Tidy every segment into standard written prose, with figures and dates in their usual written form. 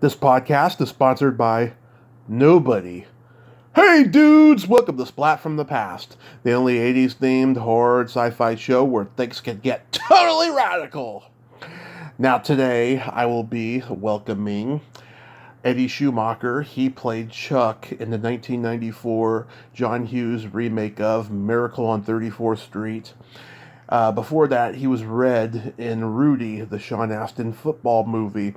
This podcast is sponsored by nobody. Hey dudes, welcome to Splat from the Past, the only 80s themed horror sci-fi show where things can get totally radical. Now today I will be welcoming Eddie Schumacher. He played Chuck in the 1994 John Hughes remake of Miracle on 34th Street. Before that, he was Red in Rudy, the Sean Astin football movie.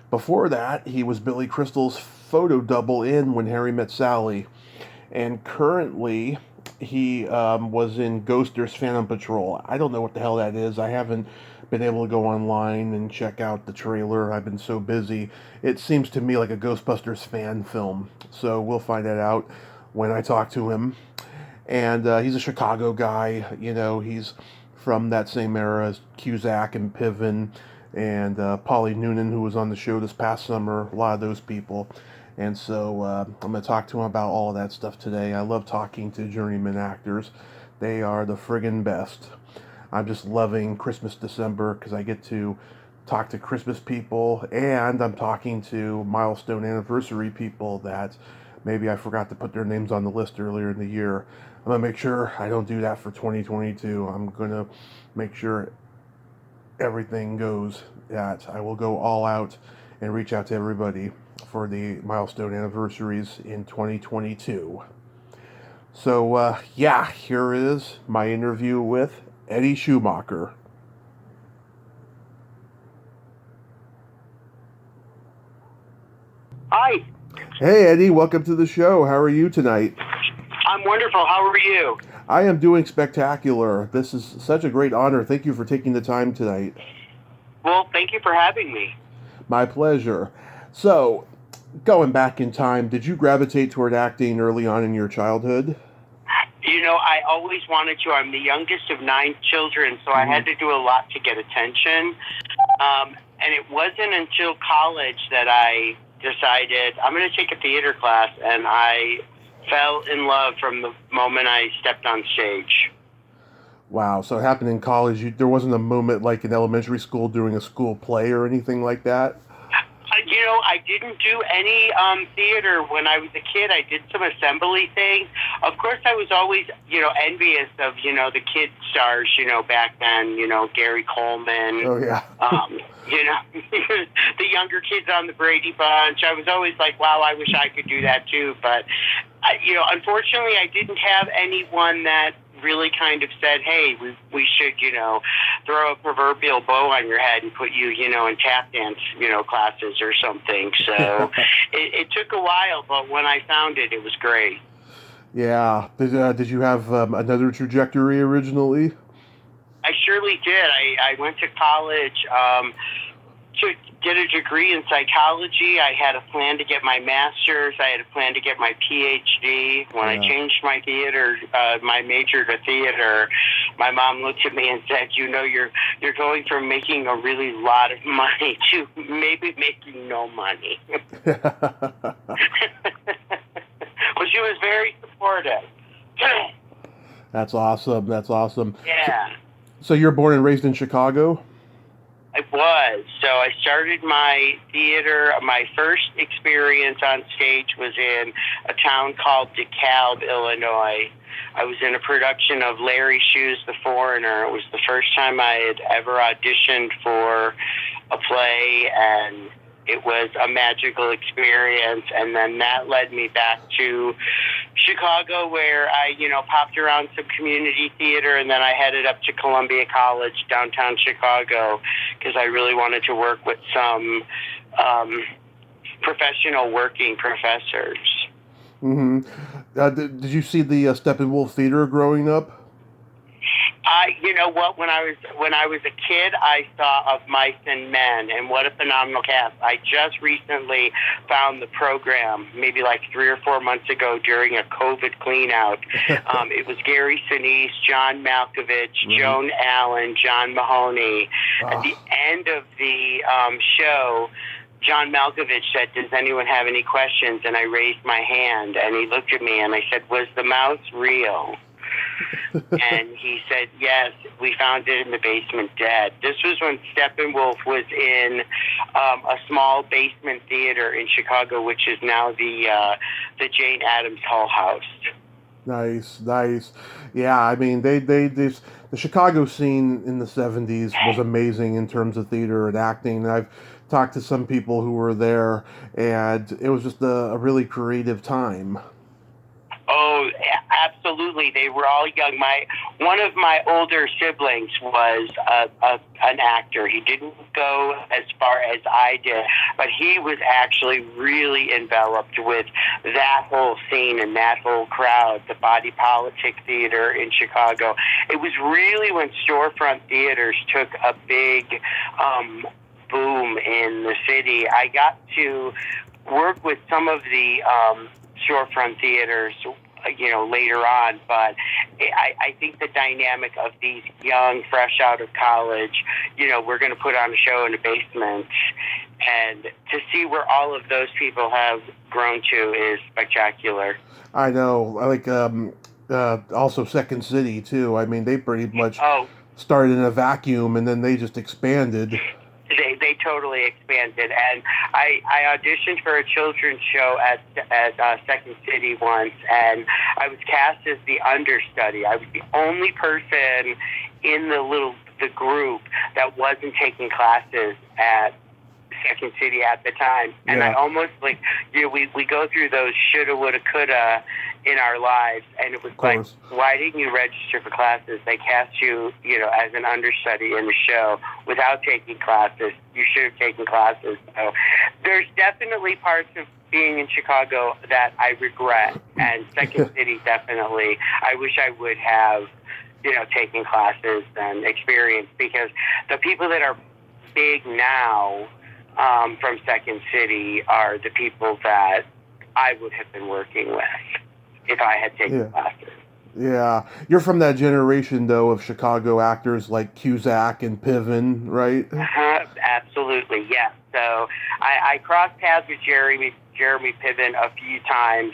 Before that, he was Billy Crystal's photo double in When Harry Met Sally. And currently, he was in Ghosters Phantom Patrol. I don't know what the hell that is. I haven't been able to go online and check out the trailer. I've been so busy. It seems to me like a Ghostbusters fan film. So we'll find that out when I talk to him. And he's a Chicago guy. You know, he's from that same era as Cusack and Piven and Paulie Noonan, who was on the show this past summer. A lot of those people. And so I'm going to talk to him about all of that stuff today. I love talking to journeyman actors. They are the friggin' best. I'm just loving Christmas December because I get to talk to Christmas people, and I'm talking to milestone anniversary people that maybe I forgot to put their names on the list earlier in the year. I'm going to make sure I don't do that for 2022. I'm going to make sure everything goes that I will go all out and reach out to everybody for the milestone anniversaries in 2022. So, here is my interview with Eddie Schumacher. Hi, Hey, Eddie, welcome to the show. How are you tonight? I'm wonderful. How are you? I am doing spectacular. This is such a great honor. Thank you for taking the time tonight. Well, thank you for having me. My pleasure. So, going back in time, did you gravitate toward acting early on in your childhood? You know, I always wanted to. I'm the youngest of 9 children, so I had to do a lot to get attention. And it wasn't until college that I decided I'm going to take a theater class, and I fell in love from the moment I stepped on stage. Wow, so it happened in college. There wasn't a moment like in elementary school doing a school play or anything like that? You know, I didn't do any theater when I was a kid. I did some assembly things. Of course, I was always, envious of, the kid stars, back then, Gary Coleman, Oh, yeah. you know, the younger kids on the Brady Bunch. I was always like, wow, I wish I could do that too. But, unfortunately, I didn't have anyone that really kind of said, hey, we should, throw a proverbial bow on your head and put you, in tap dance, classes or something. So it took a while, but when I found it, it was great. Yeah. Did you have another trajectory originally? I surely did. I went to college to get a degree in psychology. I had a plan to get my master's. I had a plan to get my PhD. When I changed my my major to theater, my mom looked at me and said, you're going from making a really lot of money to maybe making no money. Well, she was very supportive. That's awesome. That's awesome. Yeah. So you're born and raised in Chicago? I was. So I started my theater. My first experience on stage was in a town called DeKalb, Illinois. I was in a production of Larry Shoe's The Foreigner. It was the first time I had ever auditioned for a play, and it was a magical experience. And then that led me back to Chicago, where I, popped around some community theater, and then I headed up to Columbia College, downtown Chicago, because I really wanted to work with some professional working professors. Mm-hmm. Did you see the Steppenwolf Theater growing up? You know what? When I was a kid, I saw Of Mice and Men, and what a phenomenal cast! I just recently found the program, maybe like 3 or 4 months ago during a COVID cleanout. It was Gary Sinise, John Malkovich, Joan Allen, John Mahoney. At the end of the show, John Malkovich said, "Does anyone have any questions?" And I raised my hand, and he looked at me, and I said, "Was the mouse real?" And he said, yes, we found it in the basement dead. This was when Steppenwolf was in a small basement theater in Chicago, which is now the Jane Addams Hull House. Nice, nice. Yeah, I mean, this the Chicago scene in the '70s was amazing in terms of theater and acting. And I've talked to some people who were there, and it was just a really creative time. Oh, absolutely. They were all young. One of my older siblings was an actor. He didn't go as far as I did, but he was actually really enveloped with that whole scene and that whole crowd, the body politic theater in Chicago. It was really when storefront theaters took a big boom in the city. I got to work with some of the storefront theaters, later on, but I think the dynamic of these young, fresh out of college, we're going to put on a show in a basement, and to see where all of those people have grown to is spectacular. I know. I like also Second City too. I mean, they pretty much started in a vacuum, and then they just expanded. They totally expanded, and I auditioned for a children's show at Second City once, and I was cast as the understudy. I was the only person in the group that wasn't taking classes at Second City at the time, and I almost we go through those shoulda, woulda, coulda in our lives, and it was like, why didn't you register for classes? They cast you, as an understudy in the show without taking classes. You should have taken classes. So there's definitely parts of being in Chicago that I regret, and Second City definitely. I wish I would have, taken classes and experience, because the people that are big now from Second City are the people that I would have been working with if I had taken classes. Yeah. You're from that generation, though, of Chicago actors like Cusack and Piven, right? Absolutely, yes. So I crossed paths with Jeremy Piven a few times.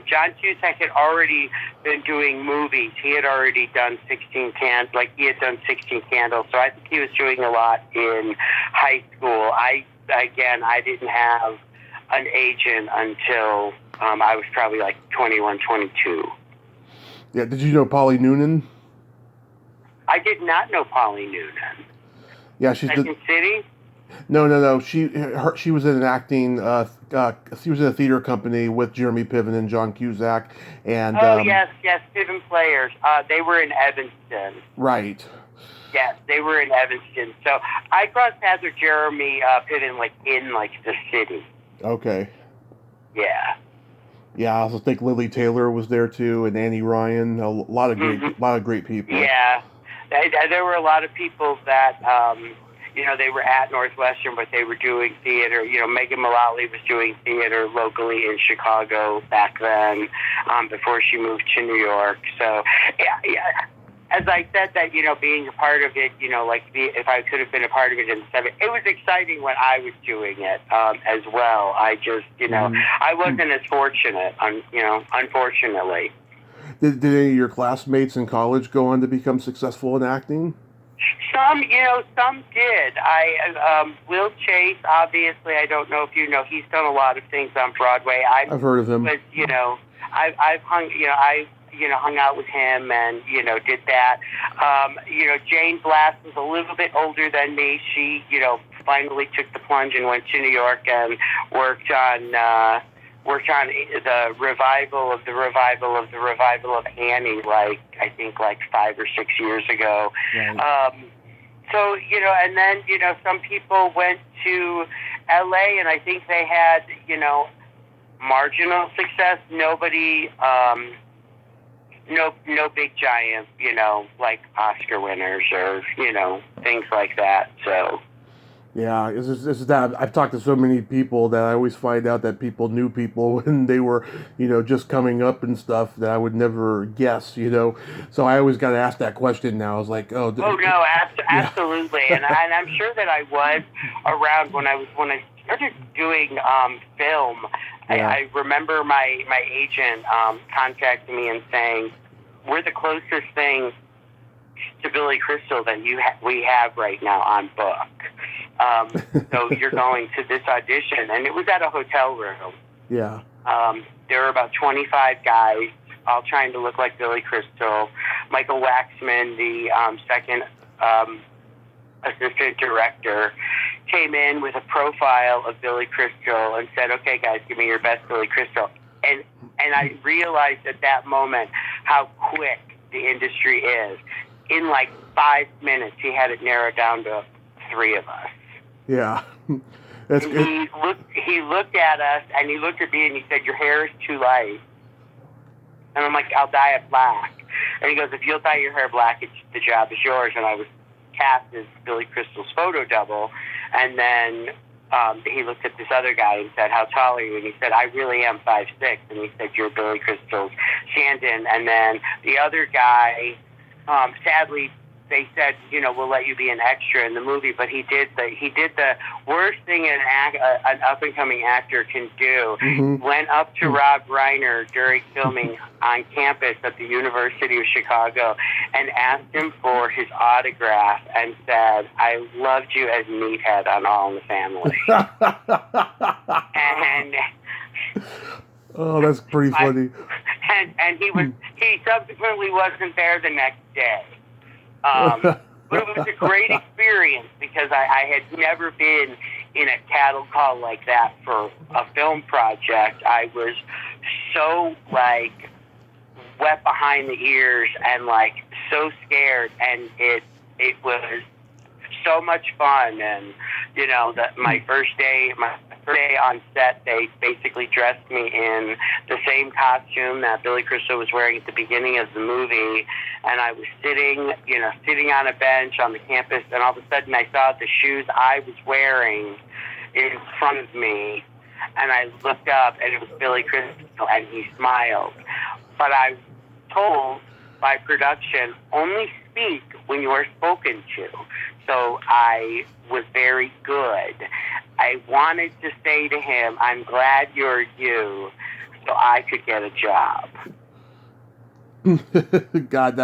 John Cusack had already been doing movies. He had already done 16 Candles, so I think he was doing a lot in high school. I didn't have an agent until I was probably like 21, 22. Yeah, did you know Polly Noonan? I did not know Polly Noonan. Yeah, she's Second City? No. She was in an acting. She was in a theater company with Jeremy Piven and John Cusack. And yes, Piven Players. They were in Evanston. Right. Yes, they were in Evanston. So I crossed paths with Jeremy Piven in the city. Okay. Yeah. Yeah, I also think Lily Taylor was there too, and Annie Ryan. A lot of great people. Yeah, there were a lot of people that they were at Northwestern, but they were doing theater. Megan Mullally was doing theater locally in Chicago back then, before she moved to New York. So yeah. As I said that, being a part of it, if I could have been a part of it in the 70s, it was exciting when I was doing it as well. I just, I wasn't as fortunate, unfortunately. Did any of your classmates in college go on to become successful in acting? Some did. Will Chase, obviously, I don't know if you know, he's done a lot of things on Broadway. I've heard of him. I've hung out with him and, did that. Jane Blass was a little bit older than me. She, finally took the plunge and went to New York and worked on the revival of Annie, I think 5 or 6 years ago. Right. And then, some people went to LA and I think they had, marginal success. Nobody, no big giant, like Oscar winners or, things like that. So. Yeah, it's that I've talked to so many people that I always find out that people knew people when they were, just coming up and stuff that I would never guess, So I always got to ask that question now. I was like, oh no, absolutely, and I'm sure that I was around when I started doing film. Yeah. I remember my agent contacting me and saying, we're the closest thing to Billy Crystal that we have right now on book. So you're going to this audition, and it was at a hotel room. Yeah. There were about 25 guys, all trying to look like Billy Crystal. Michael Waxman, the second assistant director, came in with a profile of Billy Crystal and said, "Okay, guys, give me your best Billy Crystal." And I realized at that moment how quick the industry is. In like 5 minutes, he had it narrowed down to 3 of us. Yeah. That's good. He looked at us, and he looked at me, and he said, "Your hair is too light." And I'm like, "I'll dye it black." And he goes, "If you'll dye your hair black, the job is yours." And I was cast as Billy Crystal's photo double. And then he looked at this other guy and said, "How tall are you?" And he said, "I really am 5'6". And he said, "You're Billy Crystal's stand-in." And then the other guy, sadly, they said, "We'll let you be an extra in the movie." But he did the worst thing an up-and-coming actor can do. Mm-hmm. Went up to Rob Reiner during filming on campus at the University of Chicago and asked him for his autograph and said, "I loved you as Meathead on All in the Family." And oh, that's pretty funny. And he subsequently wasn't there the next day. But it was a great experience because I had never been in a cattle call like that for a film project. I was so wet behind the ears and so scared, and it was so much fun. And my first day on set, they basically dressed me in the same costume that Billy Crystal was wearing at the beginning of the movie, and I was sitting on a bench on the campus, and all of a sudden I saw the shoes I was wearing in front of me, and I looked up, and it was Billy Crystal, and he smiled. But I was told by production, only speak when you are spoken to. So I was very good. I wanted to say to him, "I'm glad you're you," so I could get a job. God,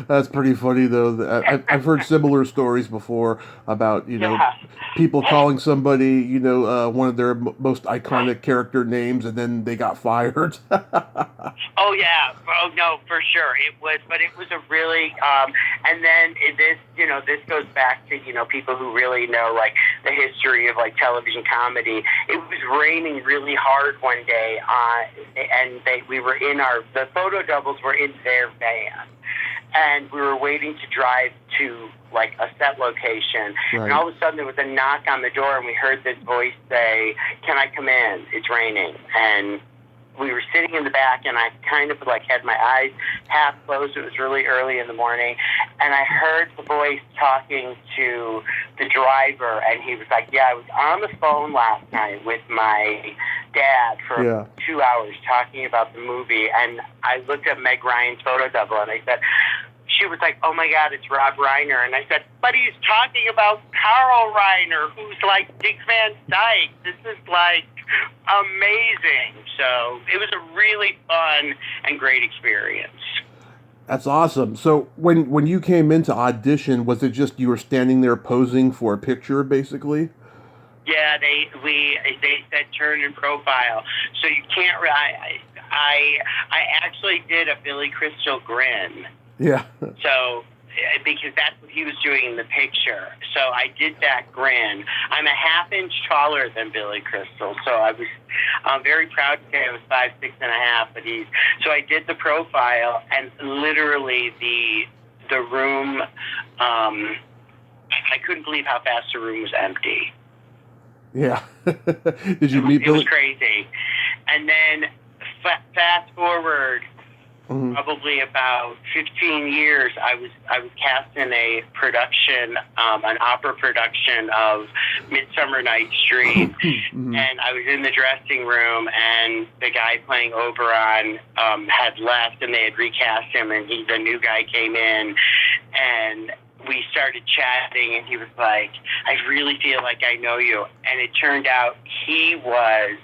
that's pretty funny though. I've heard similar stories before about people calling somebody one of their most iconic character names, and then they got fired. Oh yeah, oh no, for sure it was, but it was a really and then this goes back to people who really know the history of television comedy. It was raining really hard one day, and the photo doubles were in their van, and we were waiting to drive to a set location. Right. And all of a sudden there was a knock on the door, and we heard this voice say, "Can I come in? It's raining." And we were sitting in the back, and I kind of had my eyes half closed. It was really early in the morning, and I heard the voice talking to the driver, and he was like, "Yeah, I was on the phone last night with my dad for 2 hours talking about the movie." And I looked at Meg Ryan's photo double, and I said, she was like, "Oh my God, it's Rob Reiner." And I said, "But he's talking about Carl Reiner, who's like Dick Van Dyke. This is amazing." So it was a really fun and great experience. That's awesome. So when you came into audition, was it just you were standing there posing for a picture, basically? Yeah, they said turn and profile, so you can't. I actually did a Billy Crystal grin. Yeah. So, because that's what he was doing in the picture. So I did that grin. I'm a half inch taller than Billy Crystal, so I'm very proud to say I was 5'6.5". But so I did the profile, and literally the room, I couldn't believe how fast the room was empty. Yeah. Did you meet Billy? It was crazy. And then fast forward. Mm-hmm. Probably about 15 years, I was cast in a production, an opera production of Midsummer Night's Dream, mm-hmm. And I was in the dressing room, and the guy playing Oberon had left, and they had recast him, and the new guy came in, and we started chatting, and he was like, "I really feel like I know you," and it turned out he was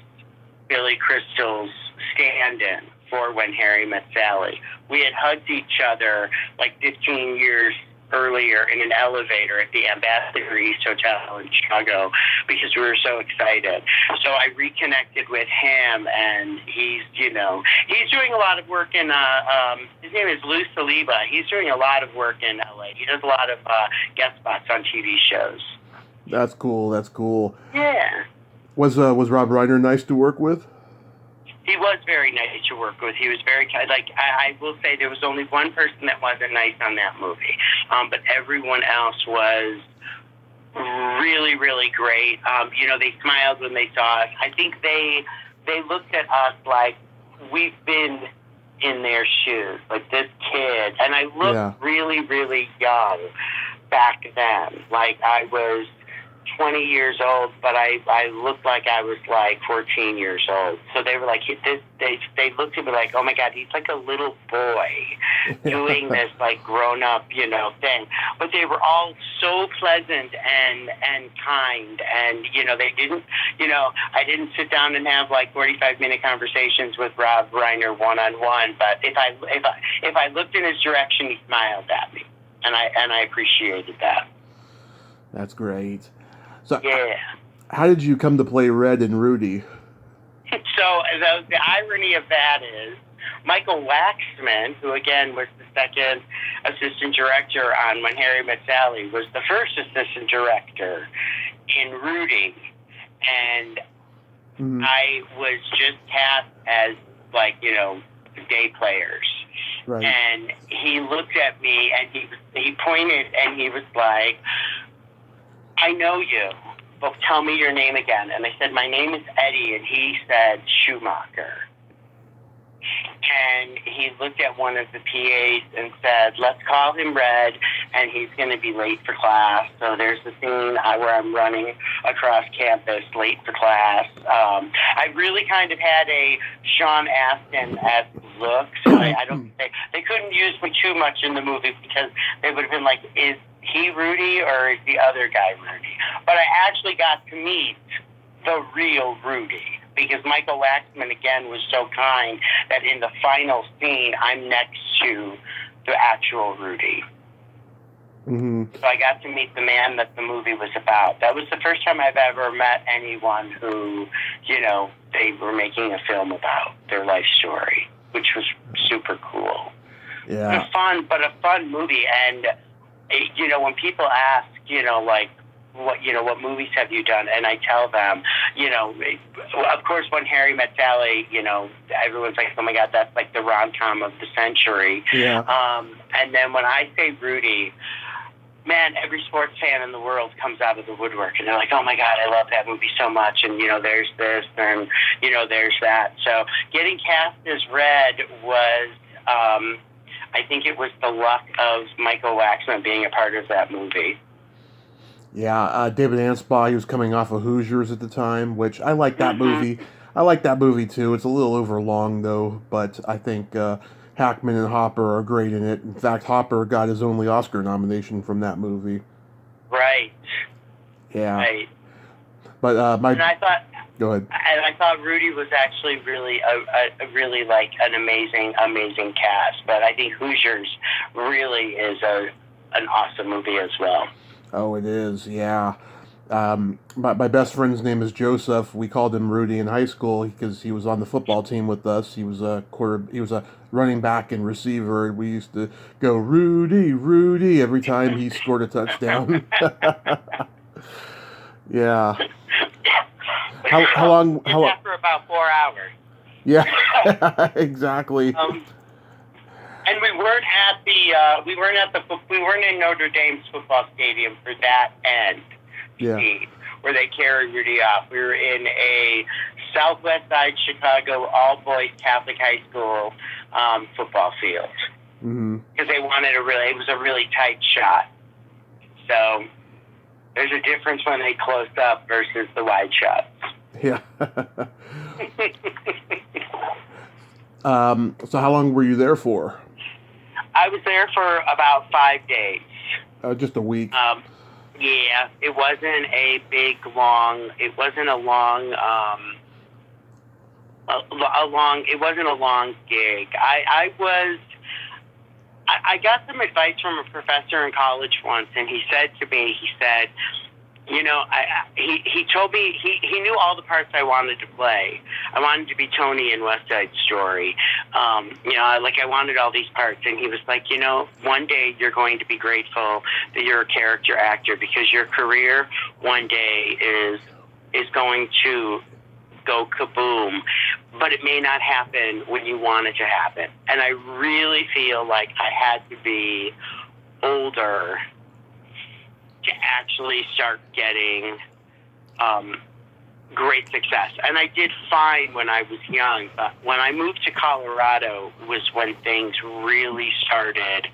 Billy Crystal's stand-in for When Harry Met Sally, we had hugged each other like 15 years earlier in an elevator at the Ambassador East Hotel in Chicago because we were so excited. So I reconnected with him, and he's doing a lot of work in, his name is Lou Saliba. He's doing a lot of work in LA. He does a lot of guest spots on TV shows. That's cool. That's cool. Yeah. Was Rob Reiner nice to work with? He was very nice to work with. He was very kind. Like, I will say there was only one person that wasn't nice on that movie, but everyone else was really, really great. They smiled when they saw us. I think they looked at us like we've been in their shoes, like this kid. And I looked really, really young back then. Like, I was 20 years old, but I looked like I was like 14 years old. So they were like, they looked at me like, oh my God, he's like a little boy doing this like grown up, thing. But they were all so pleasant and kind, and they didn't, I didn't sit down and have like 45-minute conversations with Rob Reiner one-on-one. But if I looked in his direction, he smiled at me, and I appreciated that. That's great. So, yeah. How did you come to play Red and Rudy? So the irony of that is Michael Waxman, who again was the second assistant director on When Harry Met Sally, was the first assistant director in Rudy, and I was just cast as day players. Right. And he looked at me and he pointed and he was like, I know you, but tell me your name again. And I said, my name is Eddie. And he said, Schumacher. And he looked at one of the PAs and said, let's call him Red, and he's going to be late for class. So there's the scene where I'm running across campus late for class. I really kind of had a Sean Astin-esque look, so I don't. They couldn't use me too much in the movie because they would have been like, is he Rudy or is the other guy Rudy? But I actually got to meet the real Rudy, because Michael Waxman, again, was so kind that in the final scene, I'm next to the actual Rudy. Mm-hmm. So I got to meet the man that the movie was about. That was the first time I've ever met anyone who, they were making a film about their life story, which was super cool. Yeah. A fun movie. And, when people ask, what movies have you done? And I tell them, of course, When Harry Met Sally, everyone's like, oh my God, that's like the rom-com of the century. Yeah. And then when I say Rudy, man, every sports fan in the world comes out of the woodwork and they're like, oh my God, I love that movie so much. And, there's this and, there's that. So getting cast as Red was, I think it was the luck of Michael Waxman being a part of that movie. Yeah, David Anspaugh, he was coming off of Hoosiers at the time, which I like that movie. I like that movie too. It's a little overlong though, but I think Hackman and Hopper are great in it. In fact, Hopper got his only Oscar nomination from that movie. Right. Yeah. Right. But and I thought. Go ahead. And I thought Rudy was actually really a really like an amazing cast. But I think Hoosiers really is an awesome movie as well. Oh, it is, yeah. My best friend's name is Joseph. We called him Rudy in high school because he was on the football team with us. He was a running back and receiver. We used to go Rudy, Rudy every time he scored a touchdown. Yeah. How long? For about 4 hours. Yeah, exactly. And we weren't in Notre Dame's football stadium for that end scene where they carry Rudy off. We were in a southwest side Chicago all boys Catholic high school football field because they wanted it was a really tight shot. So there's a difference when they closed up versus the wide shots. Yeah. So how long were you there for? I was there for about 5 days. Just a week. Yeah, it wasn't a long gig. I was I got some advice from a professor in college once, and he said to me, you know, he told me he knew all the parts I wanted to play. I wanted to be Tony in West Side Story. You know, like I wanted all these parts, and he was like, you know, one day you're going to be grateful that you're a character actor, because your career one day is going to go kaboom, but it may not happen when you want it to happen. And I really feel like I had to be older to actually start getting great success. And I did fine when I was young, but when I moved to Colorado was when things really started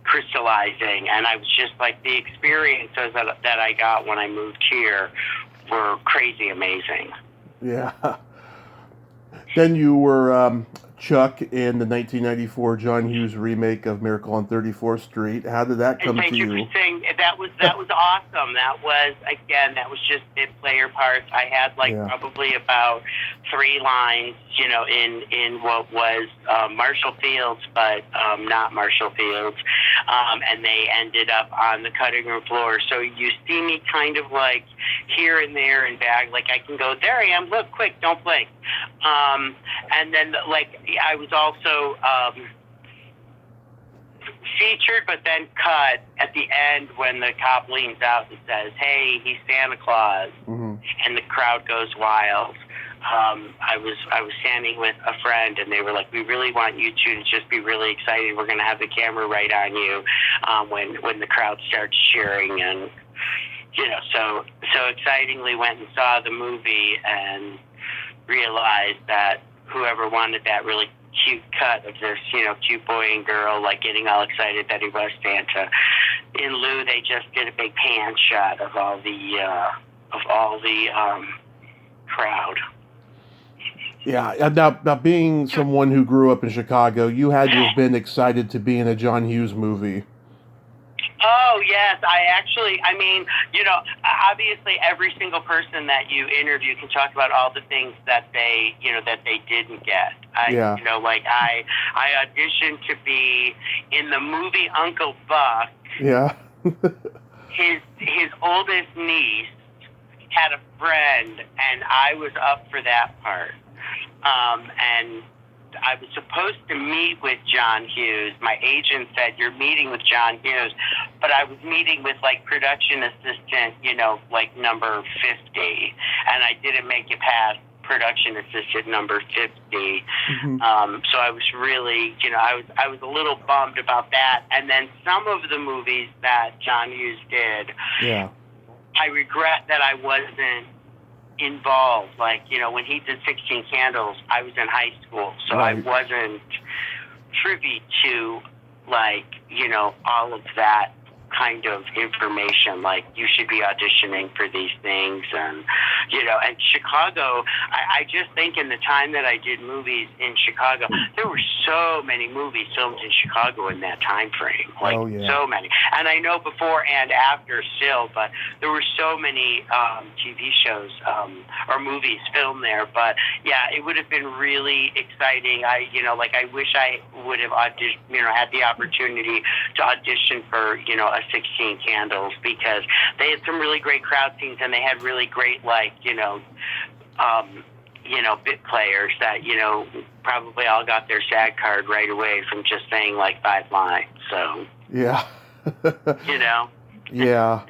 crystallizing. And I was just like, the experiences that I got when I moved here were crazy amazing. Yeah. Then you were Chuck in the 1994 John Hughes remake of Miracle on 34th Street. How did that come to you? Thank you for saying that was awesome. That was just bit player parts. I had probably about 3 lines, you know, in what was Marshall Fields, but not Marshall Fields, and they ended up on the cutting room floor. So you see me kind of like here and there and back, like I can go, there I am, look, quick, don't blink. And then like I was also featured, but then cut at the end when the cop leans out and says, "Hey, he's Santa Claus," and the crowd goes wild. I was standing with a friend, and they were like, "We really want you two to just be really excited. We're going to have the camera right on you when the crowd starts cheering." And you know, so excitingly went and saw the movie and realized that whoever wanted that really cute cut of this, you know, cute boy and girl, like getting all excited that he was Santa, in lieu they just did a big pan shot of all the crowd. Yeah. Now, being someone who grew up in Chicago, you had to have been excited to be in a John Hughes movie. Oh, yes. I mean, you know, obviously every single person that you interview can talk about all the things that they didn't get. You know, like I auditioned to be in the movie Uncle Buck. Yeah. his oldest niece had a friend, and I was up for that part. And I was supposed to meet with John Hughes. My agent said, "You're meeting with John Hughes," but I was meeting with like production assistant, you know, like number 50, and I didn't make it past production assistant number 50. So I was really, you know, I was a little bummed about that. And then some of the movies that John Hughes did, I regret that I wasn't involved. Like, you know, when he did 16 Candles, I was in high school, so I wasn't privy to, like, you know, all of that kind of information, like you should be auditioning for these things. And you know, and Chicago, I just think in the time that I did movies in Chicago, there were so many movies filmed in Chicago in that time frame, like so many. And I know before and after still, but there were so many TV shows or movies filmed there. But yeah, it would have been really exciting. I wish I would have had the opportunity to audition for, you know, a 16 Candles, because they had some really great crowd scenes, and they had really great, like, bit players that, you know, probably all got their SAG card right away from just saying like 5 lines. So yeah. You know. Yeah.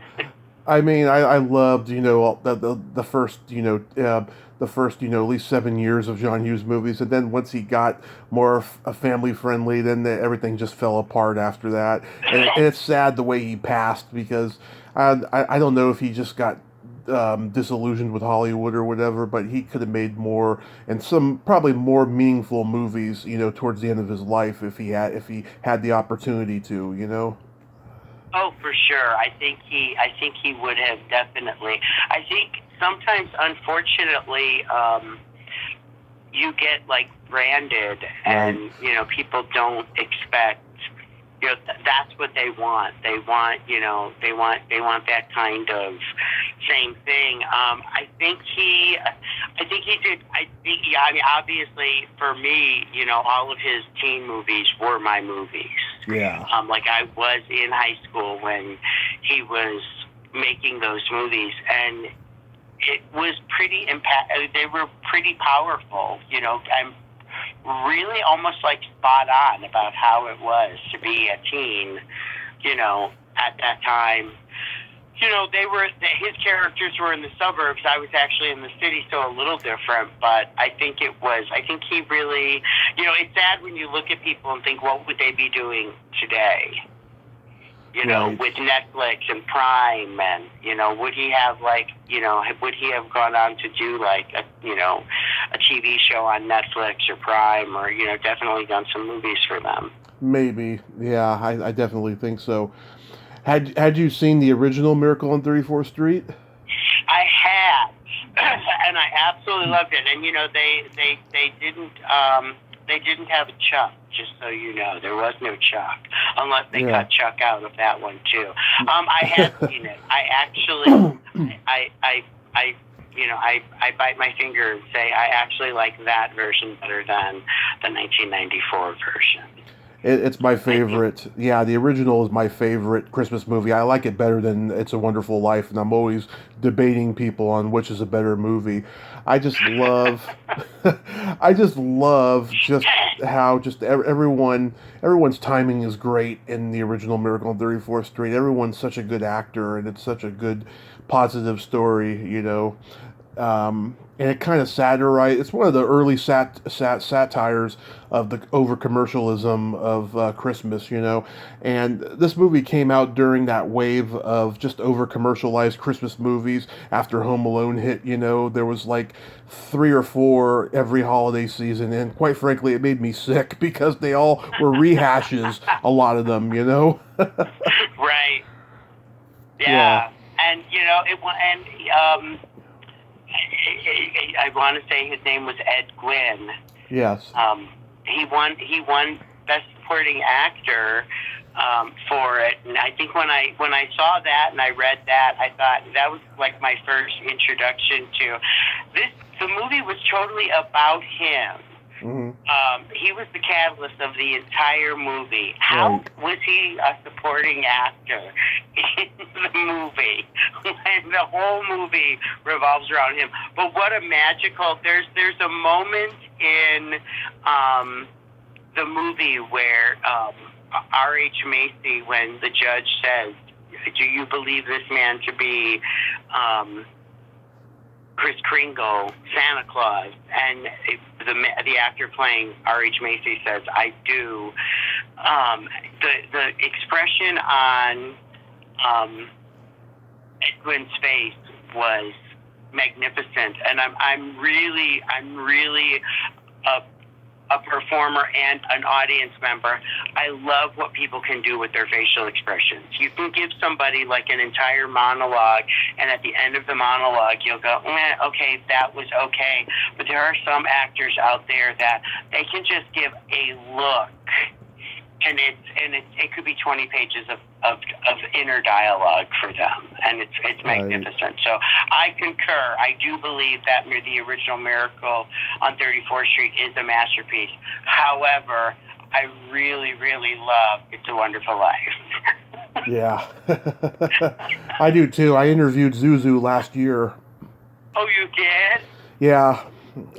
I mean, I loved, you know, the first, at least 7 years of John Hughes movies. And then once he got more family friendly, then everything just fell apart after that. And it's sad the way he passed, because I don't know if he just got disillusioned with Hollywood or whatever, but he could have made more and some probably more meaningful movies, you know, towards the end of his life if he had the opportunity to, you know. Oh, for sure. I think he would have definitely. I think sometimes, unfortunately, you get like branded, and you know, people don't expect. You know, that's what they want. They want, you know, they want that kind of same thing. I think he did. I mean, obviously, for me, you know, all of his teen movies were my movies. Yeah. Like I was in high school when he was making those movies, and it was pretty they were pretty powerful. I'm really almost like spot on about how it was to be a teen, at that time. His characters were in the suburbs. I was actually in the city, so a little different. But I think he really, it's sad when you look at people and think, what would they be doing today? Right. With Netflix and Prime, and would he have would he have gone on to do a TV show on Netflix or Prime, or definitely done some movies for them? Maybe. Yeah, I definitely think so. Had you seen the original Miracle on 34th Street? I had, and I absolutely loved it. And they didn't have a Chuck. Just so you know, there was no Chuck, unless they cut Chuck out of that one too. I had seen it. I actually, I bite my finger and say I actually like that version better than the 1994 version. It's my favorite. Yeah, the original is my favorite Christmas movie. I like it better than It's a Wonderful Life, and I'm always debating people on which is a better movie. I just love, just how everyone's timing is great in the original Miracle on 34th Street. Everyone's such a good actor, and it's such a good, positive story, and it kind of satirizes. It's one of the early satires of the over commercialism of Christmas, And this movie came out during that wave of just over commercialized Christmas movies after Home Alone hit. There was like 3 or 4 every holiday season, and quite frankly, it made me sick because they all were rehashes. A lot of them, Right. Yeah. And I want to say his name was Ed Gwynn. Yes. He won Best Supporting Actor for it, and I think when I saw that and I read that, I thought that was like my first introduction to this. The movie was totally about him. Mm-hmm. He was the catalyst of the entire movie. How was he a supporting actor in the movie? And the whole movie revolves around him. But what a magical! There's a moment in the movie where R.H. Macy, when the judge says, "Do you believe this man to be Kris Kringle, Santa Claus?" And the actor playing R.H. Macy says, "I do." The expression on Edwin's face was magnificent, and I'm really a performer and an audience member. I love what people can do with their facial expressions. You can give somebody like an entire monologue, and at the end of the monologue, you'll go, okay, that was okay. But there are some actors out there that they can just give a look, and it could be 20 pages of inner dialogue for them, and it's magnificent. So I concur. I do believe that the original Miracle on 34th Street is a masterpiece. However, I really, really love It's a Wonderful Life. Yeah. I do too. I interviewed Zuzu last year. Oh, you did? Yeah.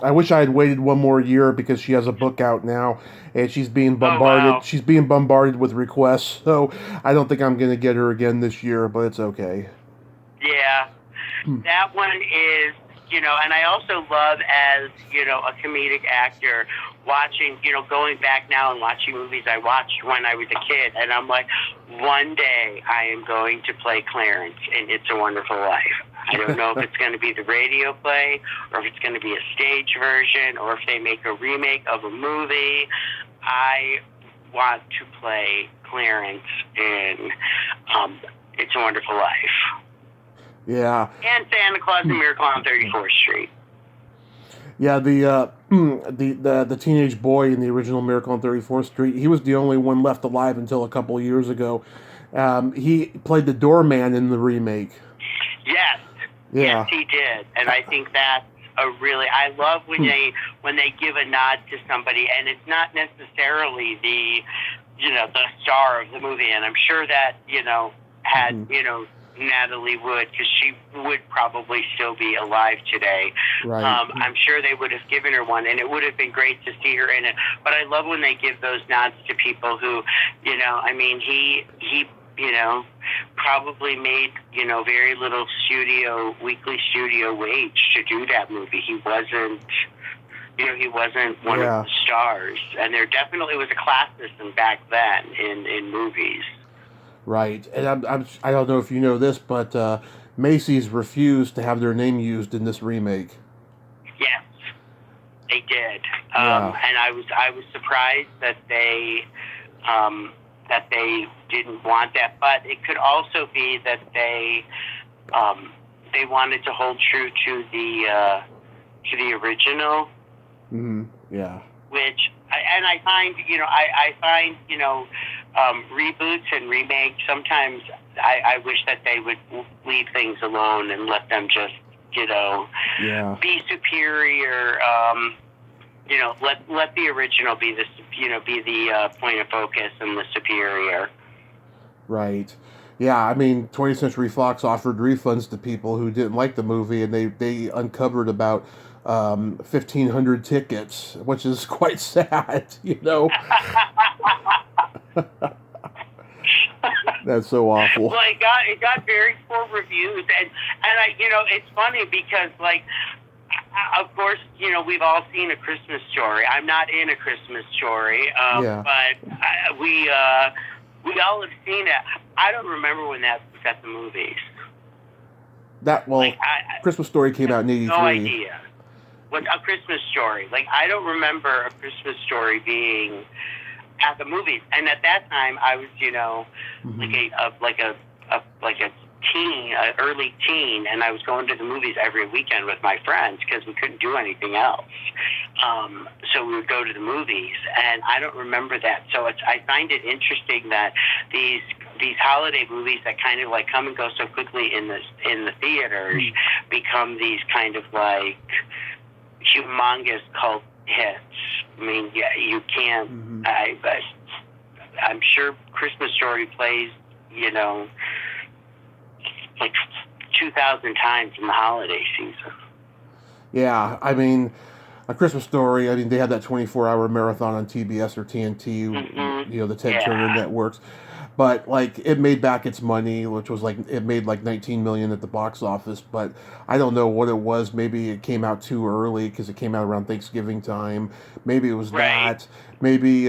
I wish I had waited one more year because she has a book out now, and she's being bombarded. Oh, wow. She's being bombarded with requests, so I don't think I'm going to get her again this year. But it's okay. Yeah, that one is, and I also love as a comedic actor watching, going back now and watching movies I watched when I was a kid, and I'm like, one day I am going to play Clarence in It's a Wonderful Life. I don't know if it's going to be the radio play, or if it's going to be a stage version, or if they make a remake of a movie. I want to play Clarence in It's a Wonderful Life. Yeah. And Santa Claus and Miracle on 34th Street. Yeah, the teenage boy in the original Miracle on 34th Street, he was the only one left alive until a couple of years ago. He played the doorman in the remake. Yes. Yeah. Yes, he did. And I think that's I love when they give a nod to somebody, and it's not necessarily the the star of the movie, and I'm sure that had Mm-hmm. Natalie Wood, because she would probably still be alive today. Right. I'm sure they would have given her one, and it would have been great to see her in it. But I love when they give those nods to people who, I mean, he probably made very little weekly studio wage to do that movie. He wasn't. He wasn't one of the stars, and there definitely was a classism back then in movies. Right, and I don't know if you know this, but Macy's refused to have their name used in this remake. Yes, they did, Yeah. and I was surprised that they didn't want that, but it could also be that they wanted to hold true to the original. Mm-hmm. Yeah. Which I find reboots and remakes sometimes I wish that they would leave things alone and let them just be superior. Let the original be the point of focus and the superior. Right. Yeah, I mean, 20th Century Fox offered refunds to people who didn't like the movie, and they uncovered about 1,500 tickets, which is quite sad, That's so awful. Well, it got very poor reviews, and it's funny because of course we've all seen A Christmas Story. I'm not in A Christmas Story, but we all have seen it. I don't remember when that was at the movies. Christmas Story came out in '83. No idea. What A Christmas Story? I don't remember A Christmas Story being at the movies. And at that time, I was, like a teen, early teen, and I was going to the movies every weekend with my friends because we couldn't do anything else. So we would go to the movies, and I don't remember that. So I find it interesting that these holiday movies that kind of come and go so quickly in the theaters become these kind of humongous cult hits. I mean, yeah, you can't. I'm sure Christmas Story plays, 2,000 times in the holiday season. Yeah, I mean, A Christmas Story. I mean, they had that 24-hour marathon on TBS or TNT. The Ted Turner networks. But it made back its money, which was it made $19 million at the box office. But I don't know what it was. Maybe it came out too early because it came out around Thanksgiving time. Maybe it was that. Maybe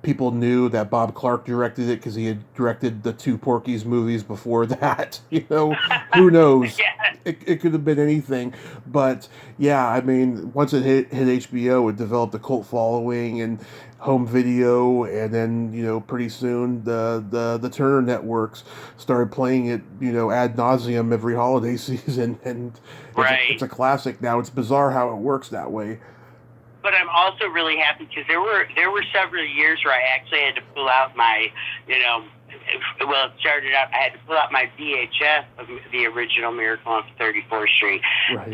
people knew that Bob Clark directed it because he had directed the two Porky's movies before that. Who knows? It could have been anything. But yeah, I mean, once it hit HBO, it developed a cult following and home video, and then pretty soon the Turner networks started playing it ad nauseum every holiday season, and it's a classic now. It's bizarre how it works that way. But I'm also really happy because there were several years where I actually had to pull out my it started out, I had to pull out my VHS of the original Miracle on 34th Street. Right.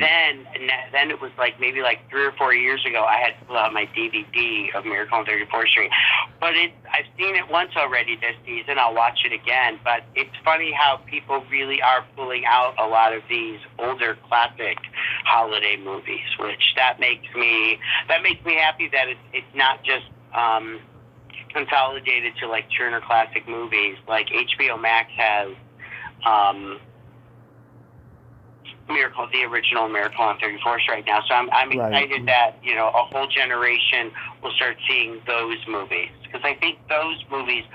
Then it was maybe 3 or 4 years ago, I had to pull out my DVD of Miracle on 34th Street. But I've seen it once already this season. I'll watch it again. But it's funny how people really are pulling out a lot of these older classic holiday movies, which that makes me happy that it's not just consolidated to Turner Classic Movies. HBO Max has the original Miracle on 34th right now. So I'm excited that a whole generation will start seeing those movies, because I think those movies,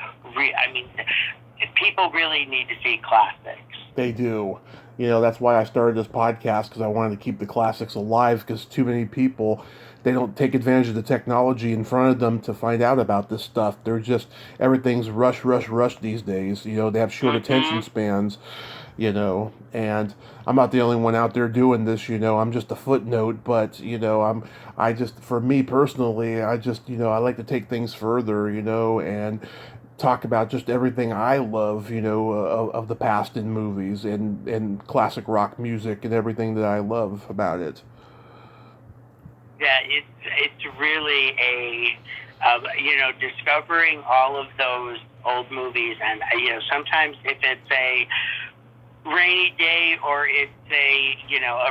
people really need to see classics. They do. That's why I started this podcast, because I wanted to keep the classics alive, because too many people, they don't take advantage of the technology in front of them to find out about this stuff. They're just, everything's rush these days. They have short attention spans, and I'm not the only one out there doing this, I'm just a footnote, but, for me personally, I like to take things further, and talk about just everything I love, of the past in movies and classic rock music and everything that I love about it. Yeah, it's really discovering all of those old movies, and sometimes if it's a rainy day or it's a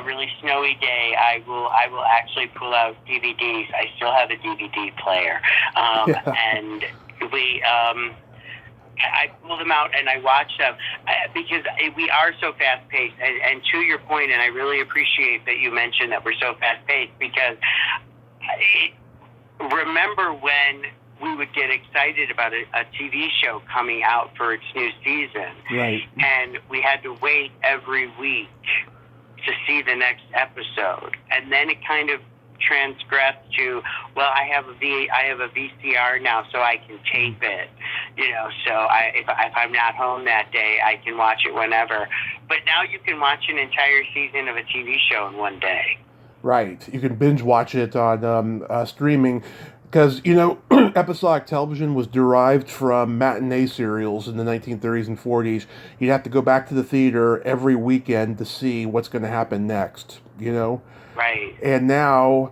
really snowy day, I will actually pull out DVDs. I still have a DVD player, and I pull them out and I watch them because we are so fast paced. And to your point, and I really appreciate that you mentioned that we're so fast paced because remember when we would get excited about a TV show coming out for its new season. Right. And we had to wait every week to see the next episode. And then it kind of transgressed to, well, I have a VCR now, so I can tape it. So if I'm not home that day, I can watch it whenever. But now you can watch an entire season of a TV show in one day. Right. You can binge watch it on streaming. Because, episodic television was derived from matinee serials in the 1930s and 40s. You'd have to go back to the theater every weekend to see what's going to happen next, Right. And now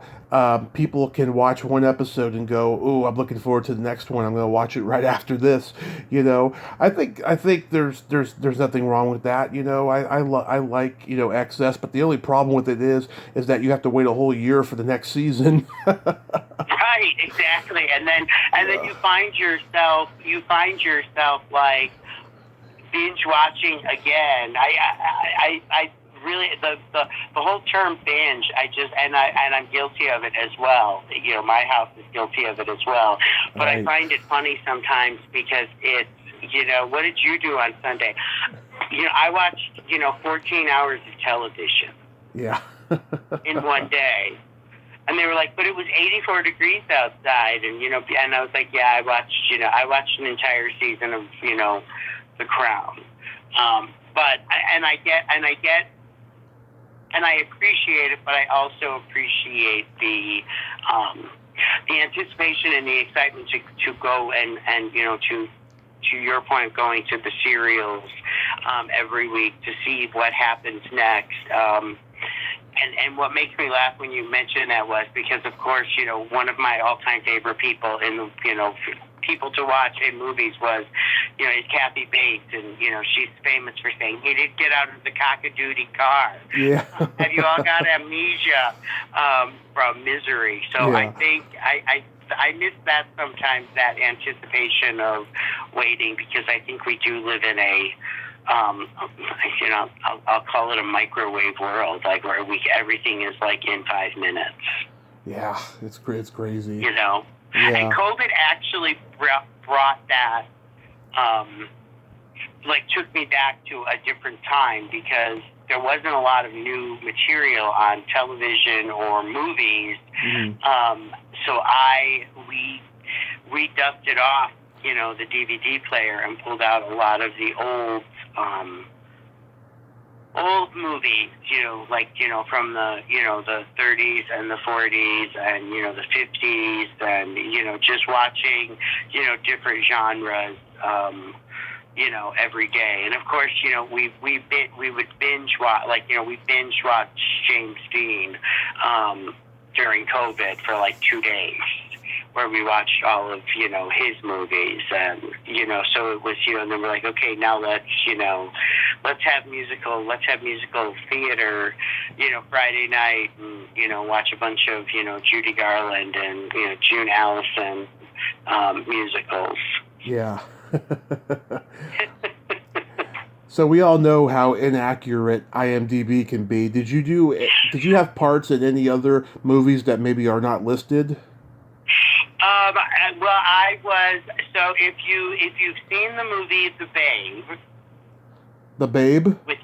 people can watch one episode and go, "Ooh, I'm looking forward to the next one. I'm going to watch it right after this." I think there's nothing wrong with that. I like excess, but the only problem with it is that you have to wait a whole year for the next season. Right, exactly, and then you find yourself like binge watching again. I really the whole term binge. I'm guilty of it as well. My house is guilty of it as well. But right. I find it funny sometimes because it's what did you do on Sunday? I watched 14 hours of television. Yeah. In one day. And they were like, but it was 84 degrees outside, and and I was like, yeah, I watched an entire season of The Crown. But I appreciate it, but I also appreciate the anticipation and the excitement to go and to your point, going to the serials every week to see what happens next. And what makes me laugh when you mention that was because, of course, one of my all-time favorite people in people to watch in movies was, is Kathy Bates, and she's famous for saying, "He didn't get out of the cock-a-doodle car." Yeah. Have you all got amnesia from Misery? So yeah. I think I miss that sometimes, that anticipation of waiting, because I think we do live in a I'll call it a microwave world, like where everything is like in 5 minutes. Yeah, it's crazy. Yeah. And COVID actually brought that, took me back to a different time, because there wasn't a lot of new material on television or movies. Mm-hmm. So we dusted off, the DVD player and pulled out a lot of the old movies, from the 30s and the 40s and, the 50s, and, just watching, different genres, every day. And of course, we would binge watch, we binge watched James Dean, during COVID for 2 days, where we watched all of, his movies, and, so it was, and then we're like, okay, now let's have musical theater, Friday night, and, watch a bunch of, Judy Garland and, June Allison, musicals. Yeah. So we all know how inaccurate IMDb can be. Did you have parts in any other movies that maybe are not listed? Well, I was, so if you've seen the movie The Babe. The Babe? With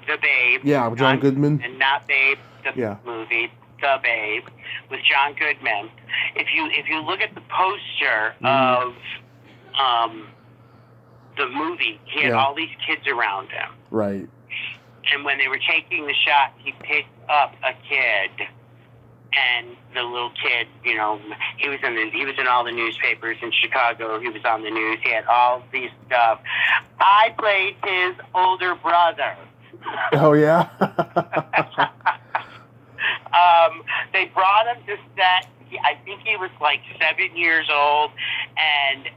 The Babe. Yeah, with John Goodman. And not Babe, movie, The Babe, with John Goodman. If you look at the poster of the movie, he had all these kids around him. Right. And when they were taking the shot, he picked up a kid. And the little kid, he was in all the newspapers in Chicago. He was on the news. He had all these stuff. I played his older brother. Oh, yeah? They brought him to set I think he was like 7 years old, and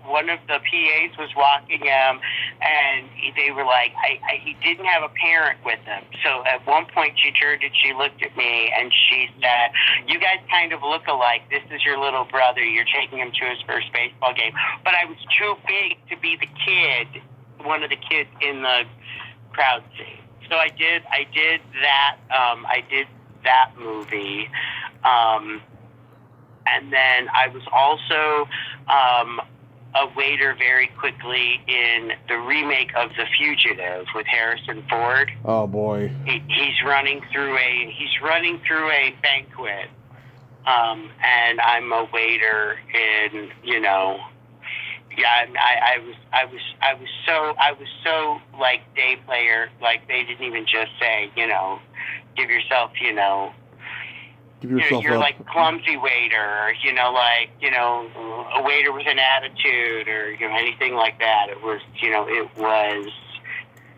one of the PAs was walking him, and they were like, he didn't have a parent with him. So at one point she turned and she looked at me and she said, "You guys kind of look alike. This is your little brother. You're taking him to his first baseball game." But I was too big to be the kid, one of the kids in the crowd scene. So I did that. I did that movie. And then I was also a waiter very quickly in the remake of The Fugitive with Harrison Ford. Oh boy. He's running through a banquet, and I'm a waiter in, I was so like day player, like they didn't even just say, give yourself, you're up. like clumsy waiter, or, a waiter with an attitude, or, anything like that. It was,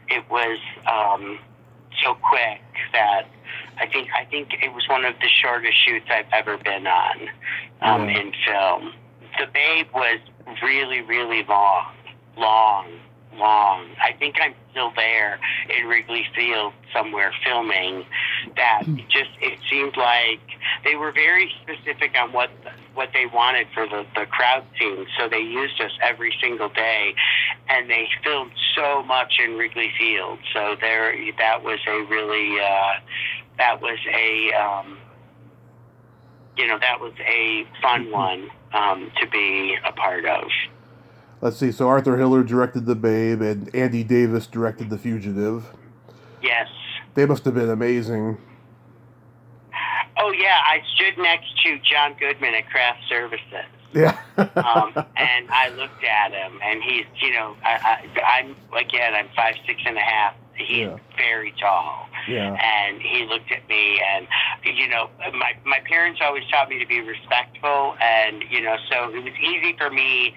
it was so quick that I think it was one of the shortest shoots I've ever been on in film. The Babe was really, really long. I think I'm still there in Wrigley Field somewhere filming that. It seemed like they were very specific on what they wanted for the crowd scene. So they used us every single day, and they filmed so much in Wrigley Field. So that was a really that was a fun one to be a part of. Let's see. So Arthur Hiller directed The Babe, and Andy Davis directed The Fugitive. Yes. They must have been amazing. Oh yeah, I stood next to John Goodman at Craft Services. Yeah. And I looked at him, and he's, I'm 5'6.5". He's very tall. Yeah. And he looked at me, and my parents always taught me to be respectful, and so it was easy for me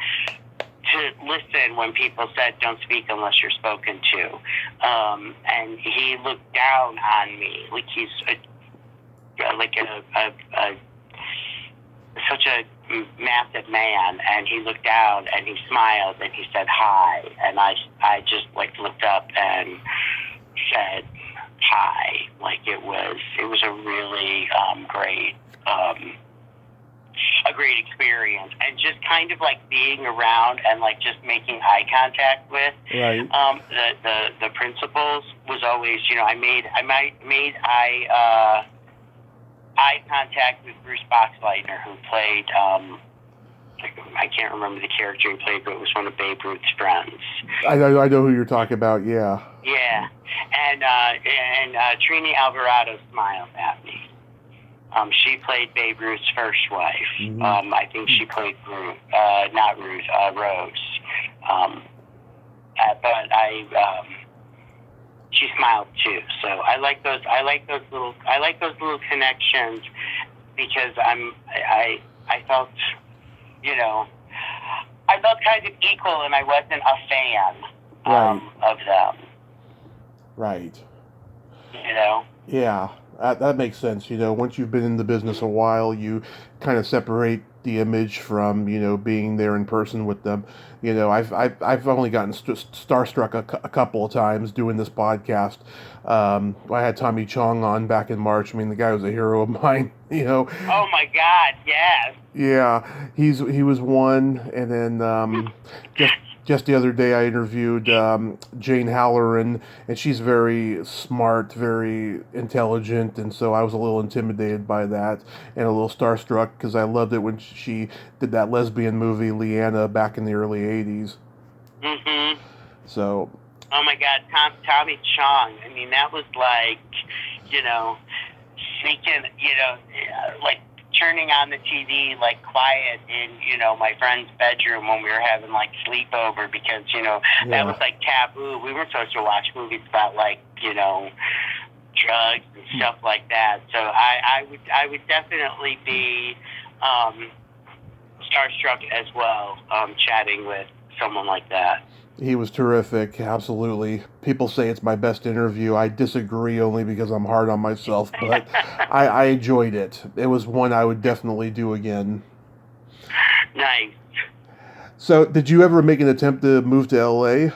to listen when people said don't speak unless you're spoken to. And he looked down on me like he's such a massive man, and he looked down and he smiled and he said hi, and I just looked up and said hi. It was a really great experience, and just kind of being around and just making eye contact with the principals was always, I made eye contact with Bruce Boxleitner, who played I can't remember the character he played, but it was one of Babe Ruth's friends. I know who you're talking about. Yeah. Yeah, and Trini Alvarado smiled at me. She played Babe Ruth's first wife. Mm-hmm. I think she played Rose. But she smiled too. So I like those little connections, because I felt, I felt kind of equal, and I wasn't a fan of them. Right. Yeah. That makes sense. Once you've been in the business a while, you kind of separate the image from, being there in person with them. I've only gotten starstruck a couple of times doing this podcast. I had Tommy Chong on back in March. I mean, the guy was a hero of mine, Oh my God, yes. Yeah, he was one, and then just the other day I interviewed Jane Halloran, and she's very smart, very intelligent, and so I was a little intimidated by that and a little starstruck, because I loved it when she did that lesbian movie Leanna back in the early 80s. Mm-hmm. So. Oh my God, Tommy Chong. I mean, that was sneaking, turning on the TV quiet in my friend's bedroom when we were having sleepover, because that was taboo. We weren't supposed to watch movies about drugs and stuff like that. So I would definitely be starstruck as well, chatting with someone like that. He was terrific, absolutely. People say it's my best interview. I disagree only because I'm hard on myself, but I enjoyed it. It was one I would definitely do again. Nice. So, did you ever make an attempt to move to LA?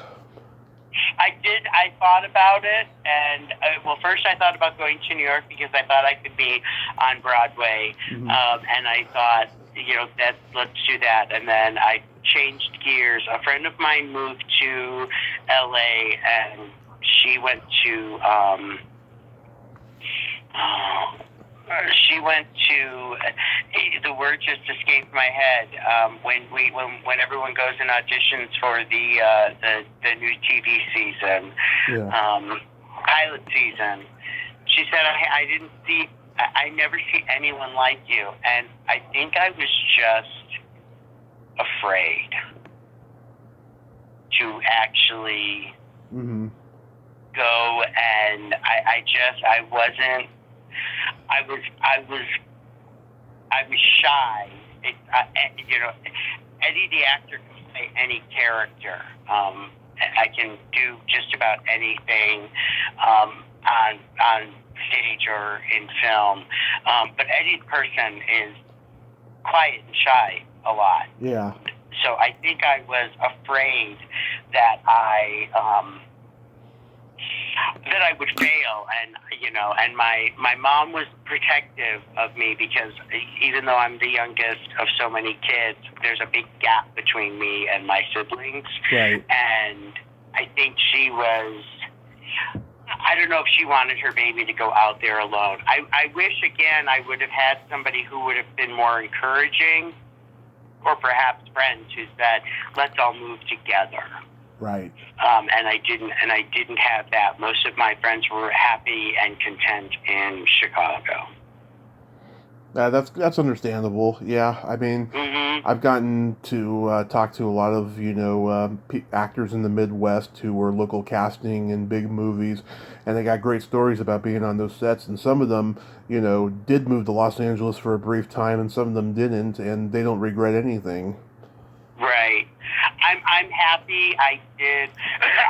I did. I thought about it, and well, first I thought about going to New York because I thought I could be on Broadway, Mm-hmm. and I thought, that let's do that. And then I changed gears. A friend of mine moved to LA, and she went to the word just escaped my head. When everyone goes and auditions for the new TV season, pilot season, she said, I never see anyone like you, and I think I was just afraid to actually go, and I was shy. Eddie the actor can play any character. I can do just about anything on stage or in film. But Eddie the person is quiet and shy a lot. Yeah. So I think I was afraid that I would fail, and my mom was protective of me because even though I'm the youngest of so many kids, there's a big gap between me and my siblings. Right. And I think she was, I don't know if she wanted her baby to go out there alone. I wish, again, I would have had somebody who would have been more encouraging, or perhaps friends who said, let's all move together. Right. And I didn't have that. Most of my friends were happy and content in Chicago. That's understandable. Yeah, I mean, I've gotten to talk to a lot of actors in the Midwest who were local casting in big movies, and they got great stories about being on those sets. And some of them, did move to Los Angeles for a brief time, and some of them didn't, and they don't regret anything. Right. I'm happy I did.